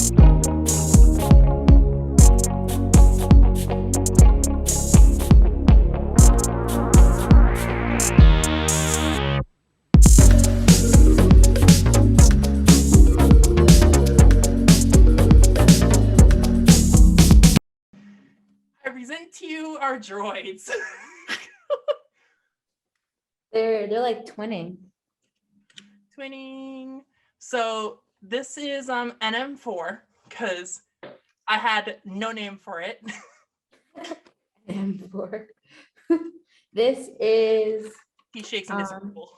I present to you our droids. They're like twinning. Twinning. So this is NM4 because I had no name for it. M4. This is He's shaking his approval.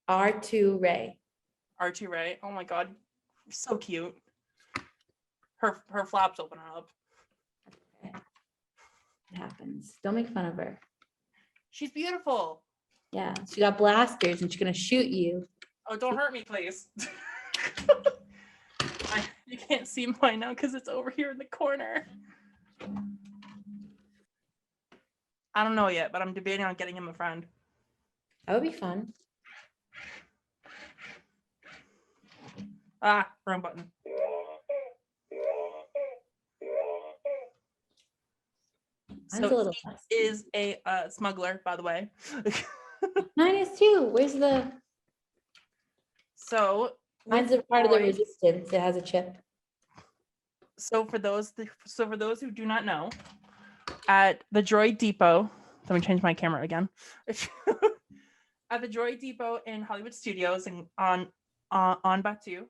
R2 Ray. R2 Ray. Oh my god, so cute. Her flaps open up. Okay. It happens. Don't make fun of her. She's beautiful. Yeah, she got blasters and she's gonna shoot you. Oh, don't hurt me, please. You can't see mine now because it's over here in the corner. I don't know yet, but I'm debating on getting him a friend. That would be fun. Ah, wrong button. So he is a smuggler, by the way. Mine is too. Where's the? So mine's a part of the resistance. It has a chip. So for those who do not know, at the Droid Depot, let me change my camera again. At the Droid Depot in Hollywood Studios and on Batu,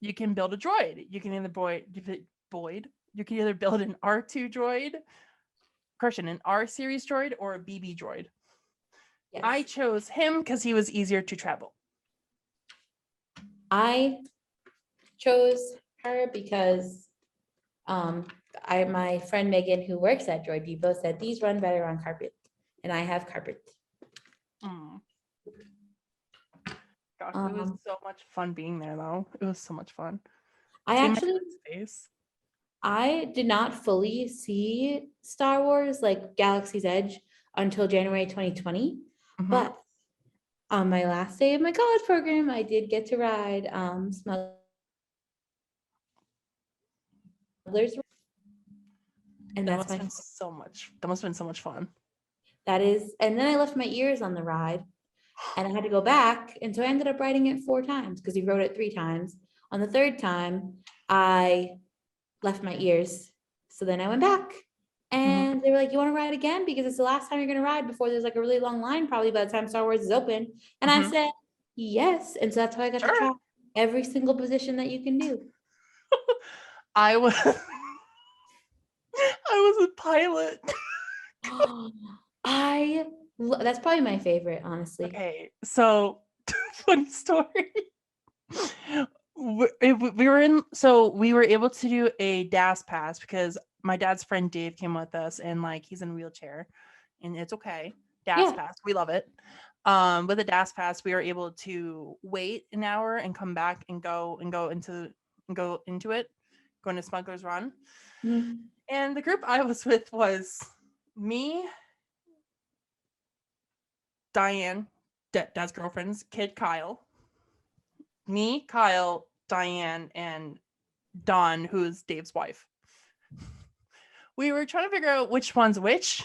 you can build a droid. You can either you can either build an R2 droid, an R series droid, or a BB droid. Yes. I chose him because he was easier to travel. I chose her because my friend Megan, who works at Droid Depot, said these run better on carpet, and I have carpet. Gosh, it was so much fun being there, though. It was so much fun. I did not fully see Star Wars like Galaxy's Edge until January 2020, but on my last day of my college program, I did get to ride Smuggler's, and that must have been so much fun. That is, and then I left my ears on the ride, and I had to go back, and so I ended up riding it 4 times because he rode it 3 times. On the 3rd time, I left my ears, so then I went back, and they were like, "You want to ride again? Because it's the last time you're going to ride before there's like a really long line, probably by the time Star Wars is open." And I said, "Yes," and so that's how I got to try every single position that you can do. I was a pilot. That's probably my favorite, honestly. Okay, so funny story. We were able to do a DAS pass because my dad's friend Dave came with us, and like he's in a wheelchair, and it's okay. DAS pass, we love it. With a DAS pass, we were able to wait an hour and come back and go into it, go into Smuggler's Run. And the group I was with was me, Diane, Dad's girlfriend's kid, Kyle, me, Kyle, Diane, and Dawn, who's Dave's wife. We were trying to figure out which one's which,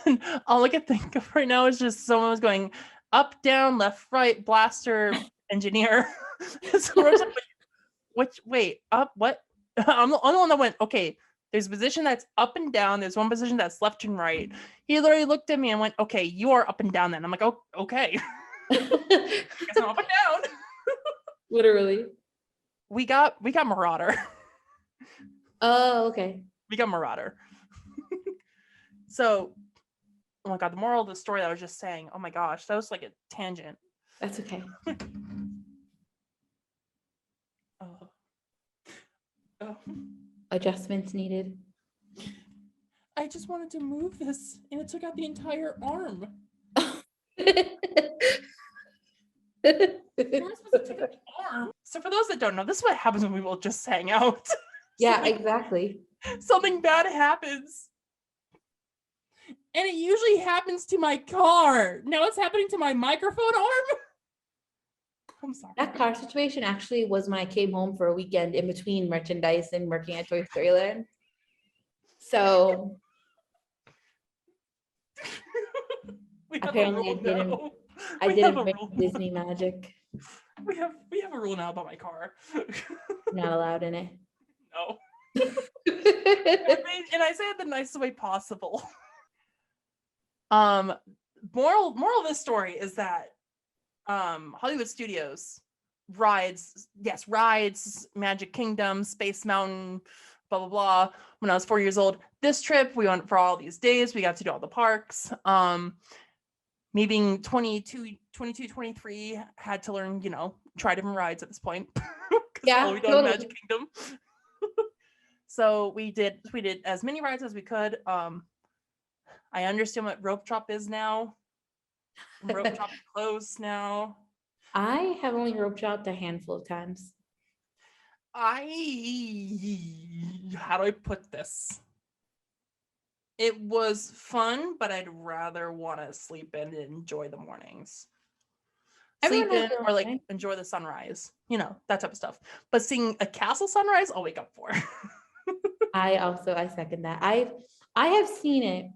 and all I can think of right now is just someone was going up, down, left, right, blaster, engineer. So we're like, wait, up, what? I'm the only one that went, okay, there's a position that's up and down. There's one position that's left and right. He literally looked at me and went, okay, you are up and down then. I'm like, oh, okay. I guess I'm up and down. Literally. We got Marauder. Oh, okay. We got Marauder. So, oh my God, the moral of the story that I was just saying, oh my gosh, that was like a tangent. That's okay. Adjustments needed. I just wanted to move this, and it took out the entire arm. So for those that don't know, this is what happens when we will just hang out. Yeah, exactly. Something bad happens. And it usually happens to my car. Now it's happening to my microphone arm. I'm sorry. That car situation actually was when I came home for a weekend in between merchandise and working at Toy Story Land. So We have a apparently rule I didn't. now. I We have didn't a bring rule. Disney magic. We have a rule now about my car. Not allowed in it. No. And I say it the nicest way possible. Moral of this story is that Hollywood Studios rides, Magic Kingdom, Space Mountain, blah blah blah. When I was 4 years old, this trip we went for all these days. We got to do all the parks. Me being 22, 23, had to learn, try different rides at this point. Yeah, all we done totally. Magic Kingdom. So we did as many rides as we could. I understand what rope drop is now. Rope drop closed now. I have only rope dropped a handful of times. How do I put this? It was fun, but I'd rather want to sleep in and enjoy the mornings. Everyone Sleep has in their or own like way. enjoy the sunrise, that type of stuff. But seeing a castle sunrise, I'll wake up for. I second that. I have seen it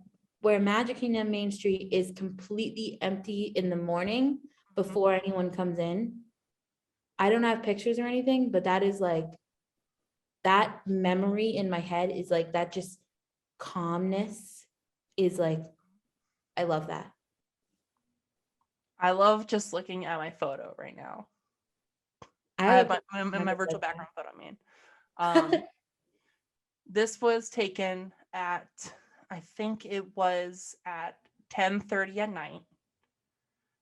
where Magic Kingdom Main Street is completely empty in the morning before anyone comes in. I don't have pictures or anything, but that is like, that memory in my head is like, that just calmness is like, I love that. I love just looking at my photo right now. I I have have my virtual like background photo, this was taken at, I think it was at 10:30 at night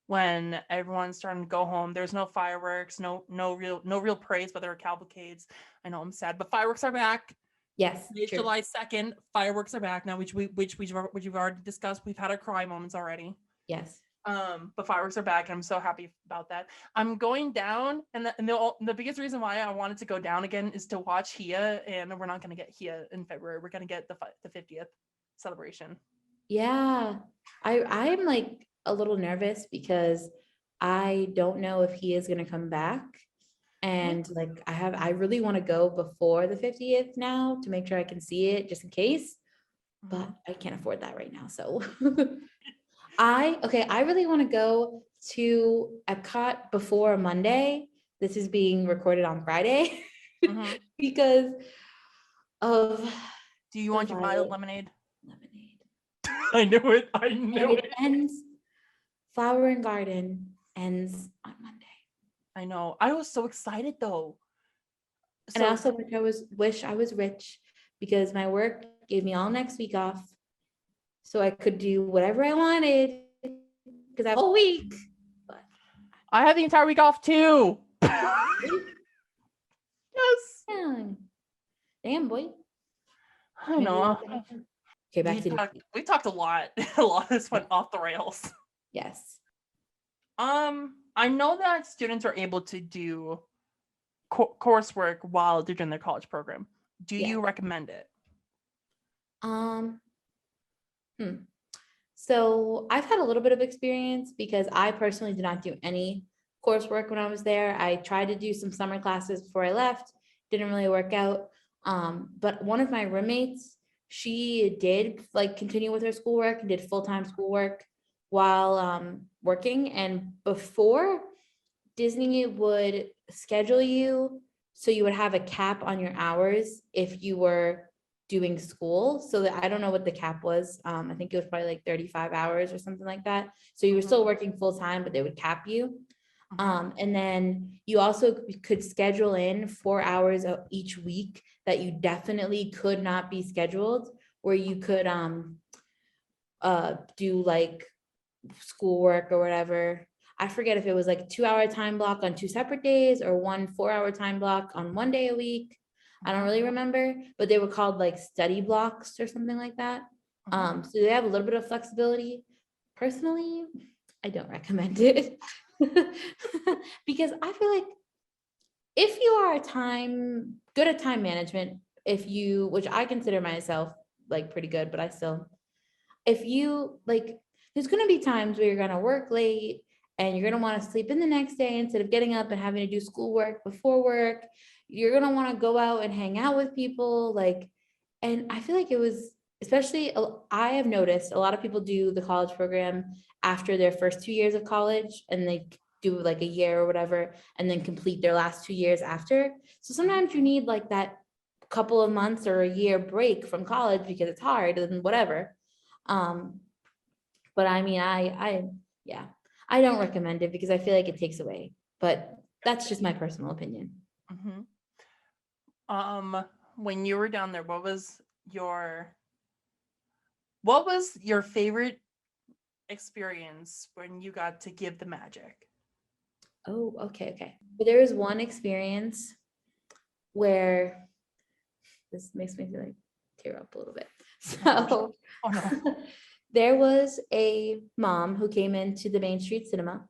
when everyone's starting to go home. There's no fireworks, no real parades, but there are cavalcades. I know I'm sad, but fireworks are back. Yes, It's true. July 2nd. Fireworks are back now, which we've already discussed. We've had our cry moments already. Yes. But fireworks are back, and I'm so happy about that. I'm going down, and the biggest reason why I wanted to go down again is to watch Hia, and we're not going to get Hia in February. We're going to get the 50th celebration. Yeah, I'm like a little nervous because I don't know if he is going to come back. And like, I really want to go before the 50th now to make sure I can see it just in case, but I can't afford that right now. So I really want to go to Epcot before Monday. This is being recorded on Friday because of. Do you want your mild lemonade? Lemonade. I knew it. I knew it. Ends. Flower and Garden ends on Monday. I know. I was so excited though. And I also wish I was rich because my work gave me all next week off, so I could do whatever I wanted because I have a whole week. But I have the entire week off too. Yes. Damn, boy. I know. Okay, back to we talked a lot. A lot of this went off the rails. Yes. I know that students are able to do coursework while they're doing their college program. Do you recommend it? So I've had a little bit of experience because I personally did not do any coursework when I was there. I tried to do some summer classes before I left, didn't really work out. But one of my roommates, she did like continue with her schoolwork and did full-time schoolwork while working. And before, Disney would schedule you so you would have a cap on your hours if you were doing school. So that I don't know what the cap was. I think it was probably like 35 hours or something like that. So you were still working full time, but they would cap you. And then you also could schedule in 4 hours of each week that you definitely could not be scheduled, where you could do like schoolwork or whatever. I forget if it was like a 2-hour time block on 2 separate days or 1 4-hour time block on 1 day a week. I don't really remember, but they were called like study blocks or something like that. So they have a little bit of flexibility. Personally, I don't recommend it because I feel like if you are good at time management, which I consider myself like pretty good, but if you like, there's going to be times where you're going to work late and you're gonna want to sleep in the next day instead of getting up and having to do schoolwork before work. You're gonna want to go out and hang out with people, like, and I feel like it was, especially, I have noticed a lot of people do the college program after their first 2 years of college, and they do like a year or whatever, and then complete their last 2 years after. So sometimes you need like that couple of months or a year break from college because it's hard and whatever. But I mean, yeah, I don't recommend it because I feel like it takes away, but that's just my personal opinion. Mm-hmm. When you were down there, what was your favorite experience when you got to give the magic? Oh, okay. But there was one experience where this makes me like tear up a little bit. So Oh no. there was a mom who came into the Main Street Cinema,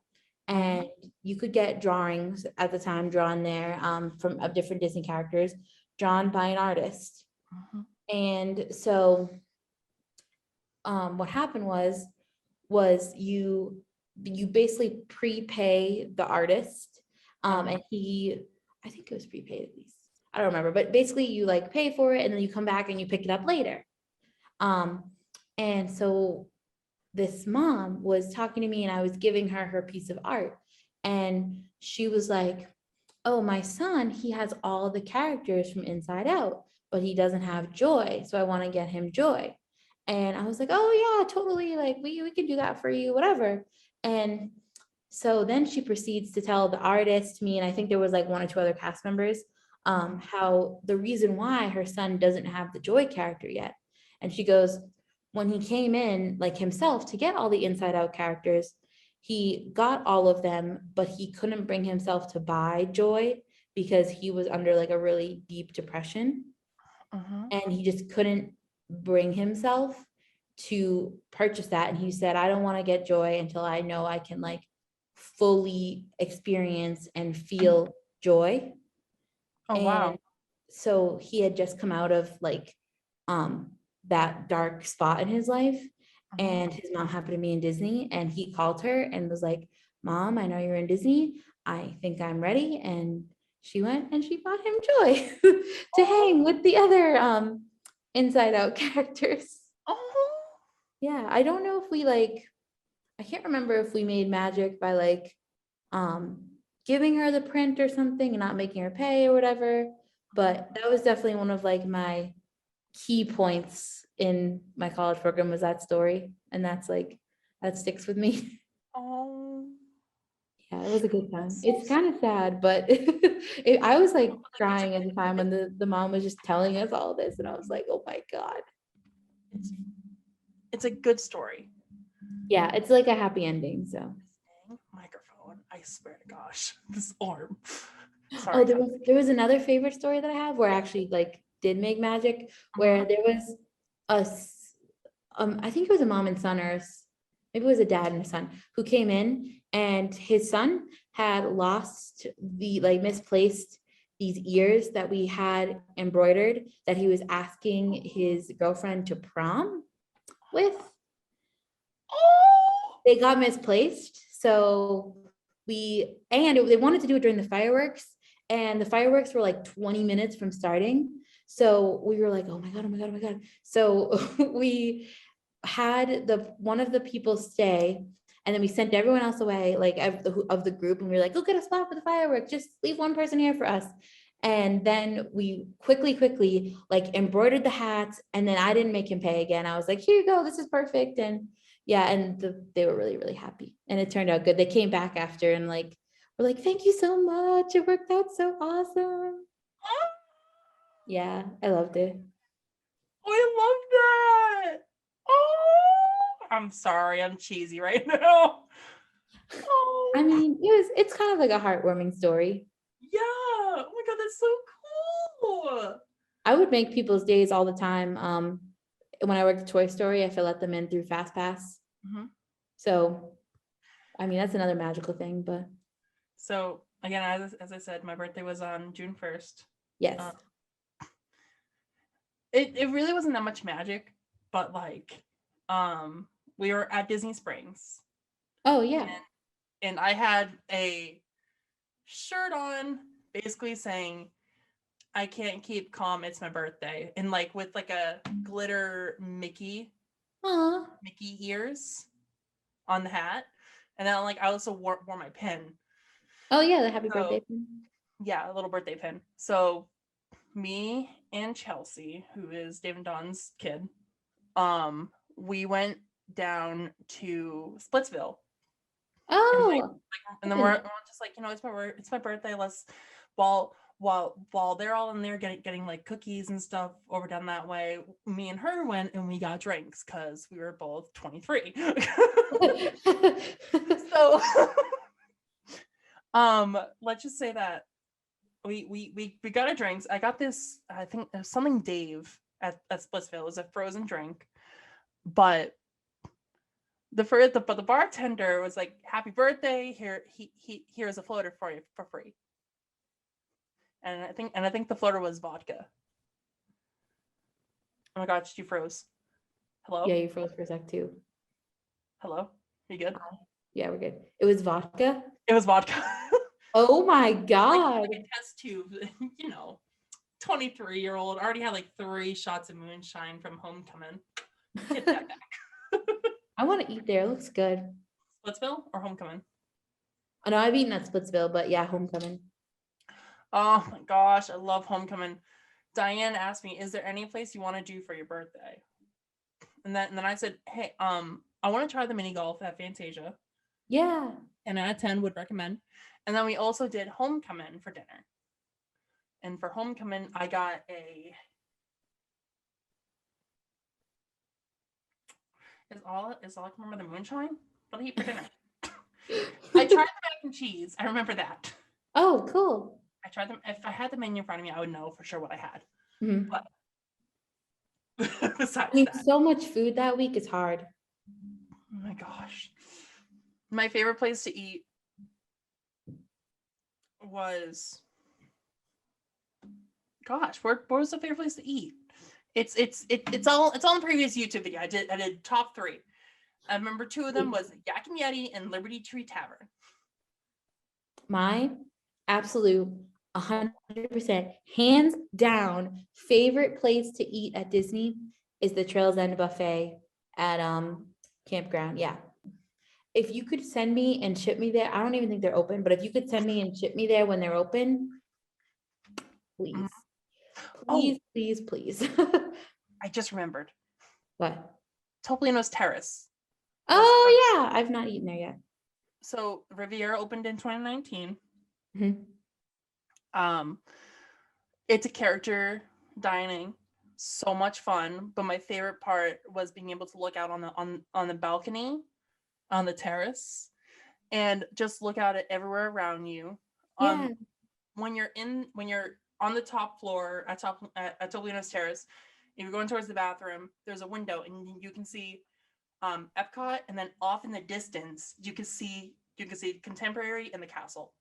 and you could get drawings at the time drawn there from of different Disney characters drawn by an artist. And so what happened was you basically prepay the artist, and I think it was prepaid at least. I don't remember, but basically you like pay for it and then you come back and you pick it up later. And so this mom was talking to me and I was giving her piece of art, and she was like, oh, my son, he has all the characters from Inside Out, but he doesn't have Joy. So I want to get him Joy. And I was like, oh yeah, totally. Like we can do that for you, whatever. And so then she proceeds to tell the artist, me, and I think there was like one or two other cast members, how the reason why her son doesn't have the Joy character yet. And she goes, when he came in like himself to get all the Inside Out characters, he got all of them, but he couldn't bring himself to buy Joy because he was under like a really deep depression. And he just couldn't bring himself to purchase that. And he said, I don't want to get Joy until I know I can like fully experience and feel joy. Oh wow. And so he had just come out of like that dark spot in his life, and his mom happened to be in Disney, and he called her and was like, Mom, I know you're in Disney, I think I'm ready. And she went and she bought him Joy to hang with the other Inside Out characters. Yeah, I don't know if we like, I can't remember if we made magic by like giving her the print or something and not making her pay or whatever, but that was definitely one of like my key points in my college program was that story, and that's like that sticks with me. Oh Yeah, it was a good time. so It's kind of sad, but I was like crying at the time when the mom was just telling us all this, and I was like, oh my God. it's a good story. Yeah, it's like a happy ending. So Microphone, I swear to gosh, this arm. Sorry. oh, there was another favorite story that I have where I actually like did make magic, where there was I think it was a mom and son, or maybe it was a dad and a son, who came in, and his son had lost misplaced these ears that we had embroidered that he was asking his girlfriend to prom with. They got misplaced. So they wanted to do it during the fireworks, and the fireworks were like 20 minutes from starting. So we were like, oh my God. So we had one of the people stay, and then we sent everyone else away, like of the group, and we were like, go get a spot for the fireworks, just leave one person here for us. And then we quickly like embroidered the hats, and then I didn't make him pay again. I was like, here you go, this is perfect. And yeah, and they were really happy, and it turned out good. They came back after and like we're like, thank you so much, it worked out so awesome. Yeah, I loved it. I love that. Oh, I'm sorry, I'm cheesy right now. Oh. I mean, it's kind of like a heartwarming story. Yeah. Oh my God, that's so cool. I would make people's days all the time. When I worked at Toy Story, if I let them in through FastPass. So, I mean, that's another magical thing, but. So again, as I said, my birthday was on June 1st. Yes. It really wasn't that much magic, but like, we were at Disney Springs. Oh yeah. and I had a shirt on basically saying, I can't keep calm, it's my birthday. And like with like a glitter Mickey ears on the hat. And then like I also wore my pin. Oh yeah, the happy birthday pin. Yeah, a little birthday pin. So me and Chelsea, who is Dave and Don's kid, we went down to Splitsville. Oh, And then we're just like, it's my birthday. Let's while they're all in there getting like cookies and stuff over down that way, me and her went and we got drinks because we were both 23. So let's just say that we got our drinks. I got this, I think there's something Dave at Splitsville. It was a frozen drink, but the bartender was like, happy birthday, here's a floater for you for free. And I think the floater was vodka. Oh my god, you froze. Hello? yeah, you froze for a sec too. Hello? You good? Yeah, we're good. It was vodka? It was vodka. Oh my god. Like a test tube, 23-year-old, already had like 3 shots of moonshine from homecoming. Get that back. I want to eat there. It looks good. Splitsville or homecoming? I know I've eaten at Splitsville, but yeah, homecoming. Oh my gosh, I love homecoming. Diane asked me, is there any place you want to do for your birthday? And then I said, hey, I want to try the mini golf at Fantasia. Yeah. And out of 10 would recommend. And then we also did homecoming for dinner. And for homecoming, I got a is all I can remember the moonshine? What did I eat for dinner? I tried the mac and cheese. I remember that. Oh, cool. I tried them. If I had the menu in front of me, I would know for sure what I had. Mm-hmm. But besides that, so much food that week is hard. Oh my gosh. My favorite place to eat was, gosh, where was the favorite place to eat? It's all in the previous YouTube video. I did top 3. I remember 2 of them was Yak and Yeti and Liberty Tree Tavern. My absolute 100% hands down favorite place to eat at Disney is the Trails End Buffet at campground. Yeah. If you could send me and ship me there, I don't even think they're open, but if you could send me and ship me there when they're open, please. Please. I just remembered. What? Topolino's Terrace. Oh yeah, I've not eaten there yet. So Riviera opened in 2019. Mm-hmm. It's a character dining, so much fun. But my favorite part was being able to look out on the balcony, on the terrace, and just look out at everywhere around you. Yeah. When you're on the top floor at Topolino's Terrace, if you're going towards the bathroom, there's a window and you can see Epcot, and then off in the distance you can see Contemporary and the castle.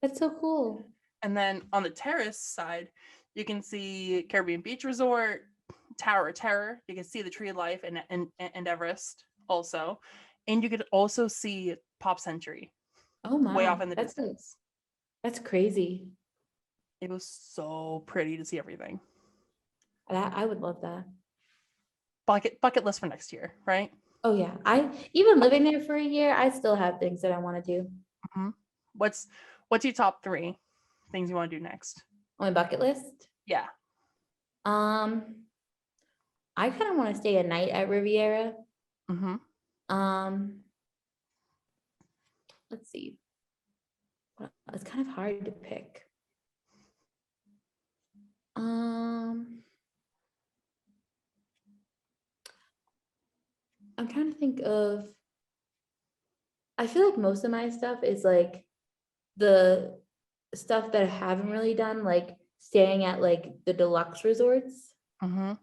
That's so cool. And then on the terrace side, you can see Caribbean Beach Resort, Tower of Terror. You can see the Tree of Life and Everest also, and you could also see Pop Century. Oh my! Way off in the distance. That's crazy. It was so pretty to see everything. I would love that. Bucket list for next year, right? Oh yeah, I even living there for a year, I still have things that I want to do. Mm-hmm. What's your top 3 things you want to do next on my bucket list? Yeah. I kind of want to stay a night at Riviera. Mm-hmm. Let's see. It's kind of hard to pick. I'm trying to think of, I feel like most of my stuff is like the stuff that I haven't really done, like staying at like the deluxe resorts. Mm-hmm.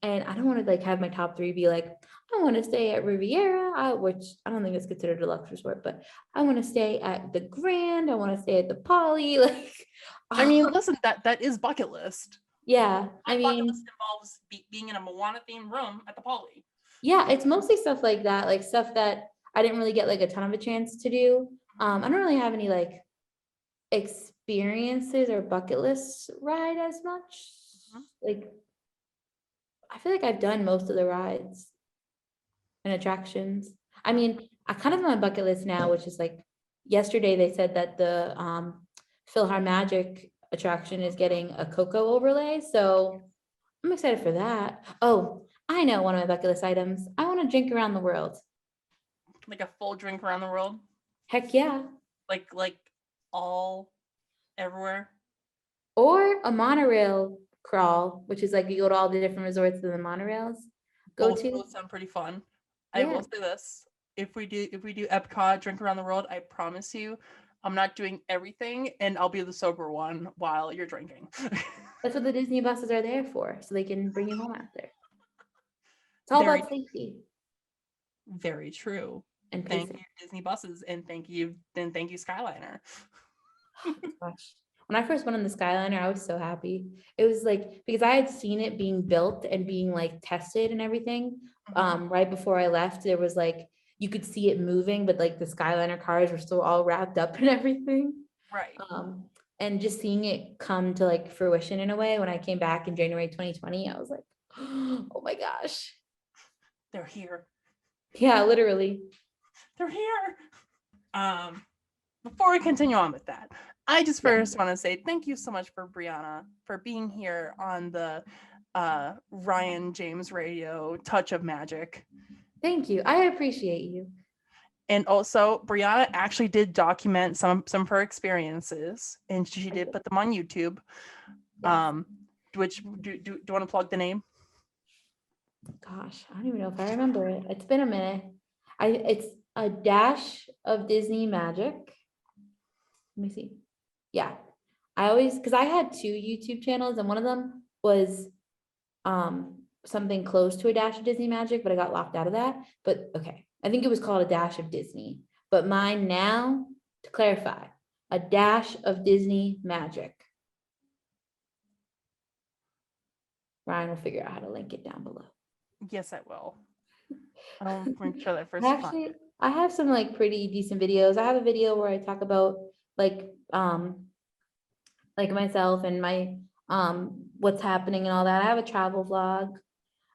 And I don't want to like have my top 3 be like, I want to stay at Riviera, which I don't think it's considered a deluxe resort, but I want to stay at the Grand. I want to stay at the Poly. Like, I mean, listen, that is bucket list. Yeah, I mean, bucket list involves being in a Moana themed room at the Poly. Yeah, it's mostly stuff like that, like stuff that I didn't really get like a ton of a chance to do. I don't really have any like experiences or bucket list ride as much. Like, I feel like I've done most of the rides and attractions. I mean, I kind of on my bucket list now, which is like yesterday they said that the Philharmagic attraction is getting a Coco overlay, so I'm excited for that. Oh, I know one of my bucket list items. I want to drink around the world. Like a full drink around the world? Heck yeah. Like all everywhere? Or a monorail crawl, which is like you go to all the different resorts that the monorails go Both to. Both sound pretty fun. I Yeah. will say this. If we do Epcot drink around the world, I promise you I'm not doing everything and I'll be the sober one while you're drinking. That's what the Disney buses are there for, so they can bring you home after. It's all Very, about safety very true. and Thank pacing. you, Disney buses, and thank you Skyliner. Gosh. When I first went on the Skyliner, I was so happy. It was like, because I had seen it being built and being like tested and everything. Right before I left, there was like, you could see it moving, but like the Skyliner cars were still all wrapped up and everything. Right. And just seeing it come to like fruition in a way, when I came back in January 2020, I was like, oh my gosh. They're here. Yeah, literally. They're here. Before we continue on with that, I just first want to say thank you so much for Brianna for being here on the Ryan James Radio Touch of Magic. Thank you. I appreciate you. And also, Brianna actually did document some of her experiences, and she did put them on YouTube. Yes. Which do you want to plug the name? Gosh, I don't even know if I remember it. It's been a minute. It's a dash of Disney magic. Let me see. Yeah. Because I had 2 YouTube channels, and one of them was something close to a dash of Disney magic, but I got locked out of that. But okay, I think it was called a dash of Disney. But mine now, to clarify, a dash of Disney magic. Ryan will figure out how to link it down below. Yes, I will. I'll make sure that first. Actually, I have some like pretty decent videos. I have a video where I talk about like myself and my what's happening and all that. I have a travel vlog.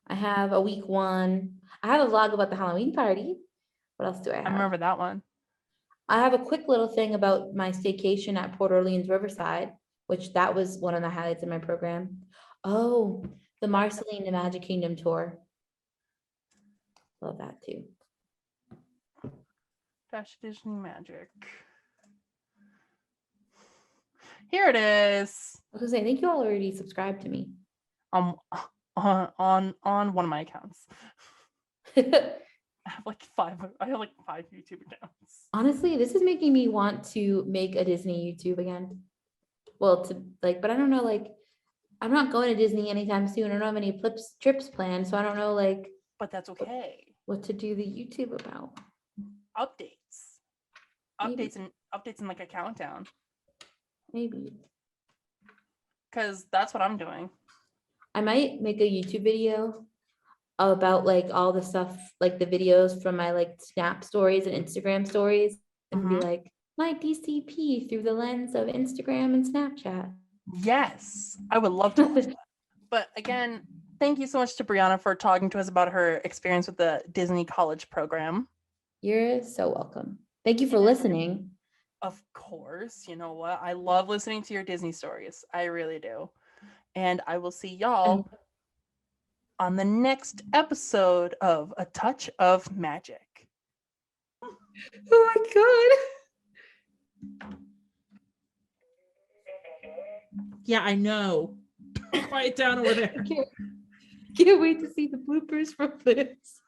I have a week 1. I have a vlog about the Halloween party. What else do I have? I remember that one. I have a quick little thing about my staycation at Port Orleans Riverside, which that was one of the highlights of my program. Oh, the Marceline the Magic Kingdom tour. Love that too. Dash Disney Magic. Here it is. I was gonna say, I think you all already subscribed to me. On one of my accounts. I have like 5 YouTube accounts. Honestly, this is making me want to make a Disney YouTube again. Well, but I don't know, like, I'm not going to Disney anytime soon. I don't have any trips planned, so I don't know, like. But that's okay. What to do the YouTube about? Updates. Maybe. Updates in like a countdown. Maybe. Because that's what I'm doing. I might make a YouTube video about like all the stuff, like the videos from my like Snap stories and Instagram stories, and be like, my DCP through the lens of Instagram and Snapchat. Yes, I would love to watch that. But again, thank you so much to Brianna for talking to us about her experience with the Disney College program. You're so welcome. Thank you for listening. Of course. You know what? I love listening to your Disney stories. I really do. And I will see y'all on the next episode of A Touch of Magic. Oh my God. Yeah, I know. Quiet down over there. Can't wait to see the bloopers from this.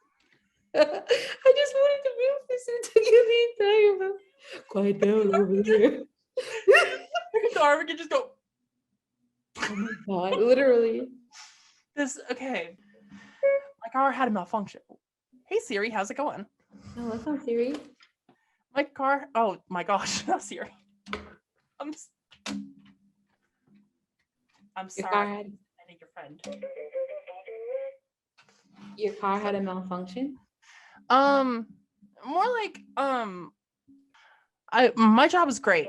I just wanted to move this into the entire move. Quiet down over there. Or we can just go. Oh my God, literally. Okay. My car had a malfunction. Hey Siri, how's it going? No, that's not Siri. My car. Oh my gosh, not Siri. I'm sorry. I need your friend. Your car had a malfunction? more like my job was great.